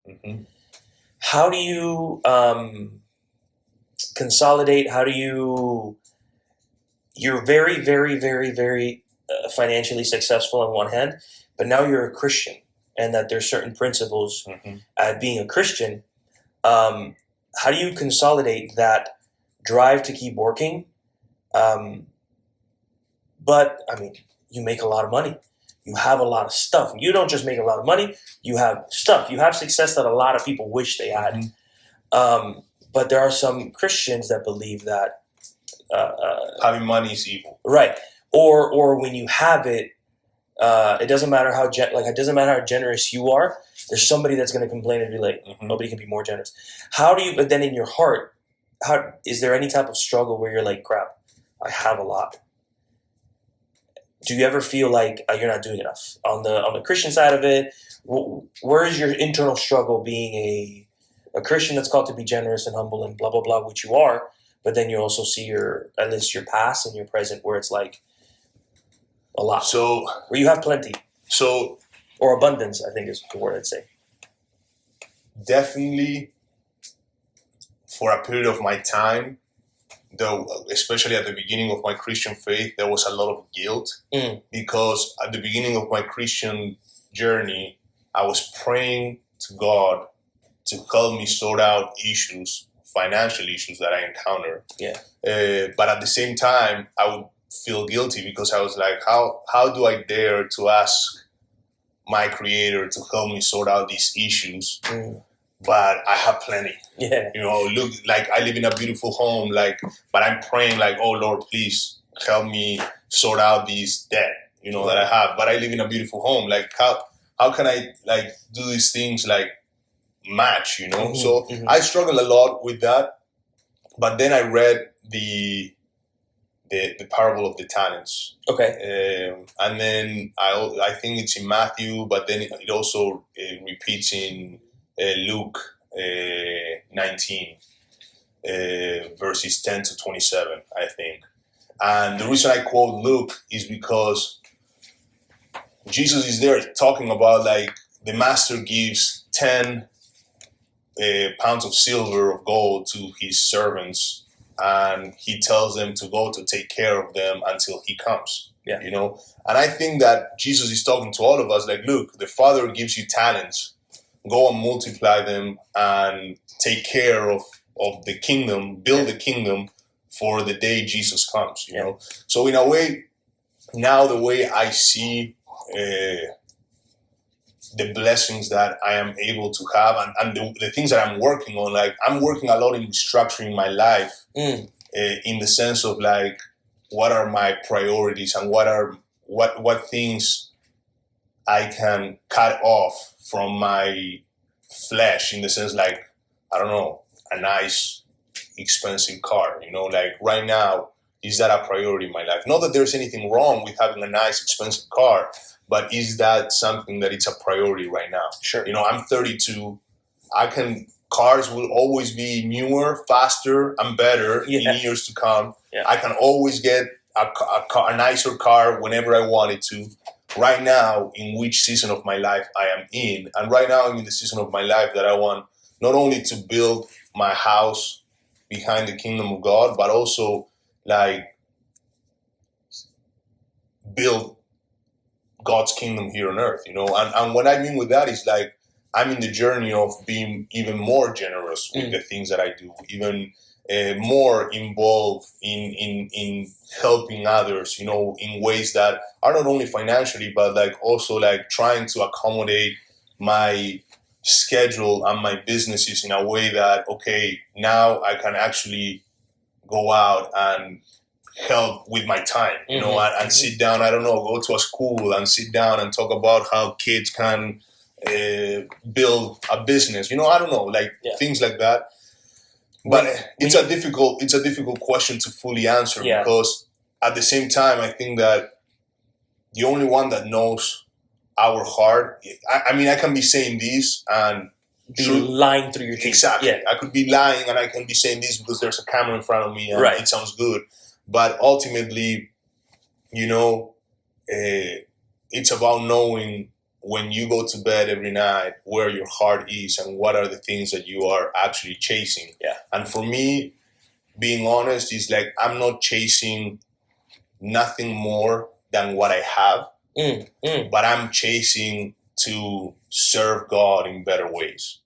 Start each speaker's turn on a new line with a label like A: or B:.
A: Mm-hmm.
B: How do you consolidate? How do you? You're very, very, very, very financially successful on one hand, but now you're a Christian, and that there's certain principles
A: Mm-hmm.
B: at being a Christian. How do you consolidate that drive to keep working? But I mean, you make a lot of money. You have a lot of stuff. You don't just make a lot of money. You have stuff. You have success that a lot of people wish they had.
A: Mm-hmm.
B: But there are some Christians that believe that
A: Having money is evil.
B: right, or when you have it, it doesn't matter how it doesn't matter how generous you are. There's somebody that's going to complain and be like,
A: Mm-hmm.
B: nobody can be more generous. How do you? But then in your heart, how is there any type of struggle where you're like, crap, I have a lot. Do you ever feel like you're not doing enough on the Christian side of it? Where is your internal struggle being a Christian that's called to be generous and humble and blah blah blah, which you are, but then you also see at least your past and your present where it's like a lot.
A: So
B: where you have plenty.
A: So
B: or abundance, I think is the word I'd say.
A: Definitely, for a period of my time, though, especially at the beginning of my Christian faith, there was a lot of guilt because at the beginning of my Christian journey, I was praying to God to help me sort out financial issues that I encountered.
B: Yeah.
A: But at the same time, I would feel guilty because I was like, how do I dare to ask my Creator to help me sort out these issues? But I have plenty.
B: Yeah.
A: Look, like I live in a beautiful home, but I'm praying like, oh Lord, please help me sort out these debt, that I have. But I live in a beautiful home. Like how can I do these things match,
B: Mm-hmm,
A: So
B: mm-hmm.
A: I struggle a lot with that. But then I read the parable of the talents.
B: Okay.
A: And then I think it's in Matthew, but then it also repeats in Luke 19, verses 10 to 27, I think. And the reason I quote Luke is because Jesus is there talking about the master gives 10 pounds of silver of gold to his servants, and he tells them to go to take care of them until he comes.
B: Yeah.
A: And I think that Jesus is talking to all of us look, the Father gives you talents. Go and multiply them and take care of the kingdom, build the kingdom for the day Jesus comes, you know? So in a way, now the way I see the blessings that I am able to have and the things that I'm working on, I'm working a lot in restructuring my life in the sense of what are my priorities and what things I can cut off from my flesh, in the sense I don't know, a nice expensive car, right now, is that a priority in my life? Not that there's anything wrong with having a nice expensive car, but is that something that it's a priority right now?
B: Sure.
A: I'm 32. Cars will always be newer, faster, and better in years to come.
B: Yeah.
A: I can always get a nicer car whenever I wanted to. Right now, in which season of my life I am in. And right now I'm in the season of my life that I want not only to build my house behind the kingdom of God, but also build God's kingdom here on earth, And what I mean with that is I'm in the journey of being even more generous with the things that I do, even more involved in helping others, in ways that are not only financially, but also trying to accommodate my schedule and my businesses in a way that, okay, now I can actually go out and help with my time, and sit down, I don't know, go to a school and sit down and talk about how kids can build a business, I don't know, things like that. But it's a difficult question to fully answer because at the same time, I think that the only one that knows our heart, I mean, I can be saying this and
B: lying through your teeth.
A: Exactly.
B: Yeah.
A: I could be lying and I can be saying this because there's a camera in front of me and
B: right.
A: It sounds good. But ultimately, it's about knowing when you go to bed every night, where your heart is and what are the things that you are actually chasing.
B: Yeah.
A: And for me, being honest is like I'm not chasing nothing more than what I have, but I'm chasing to serve God in better ways.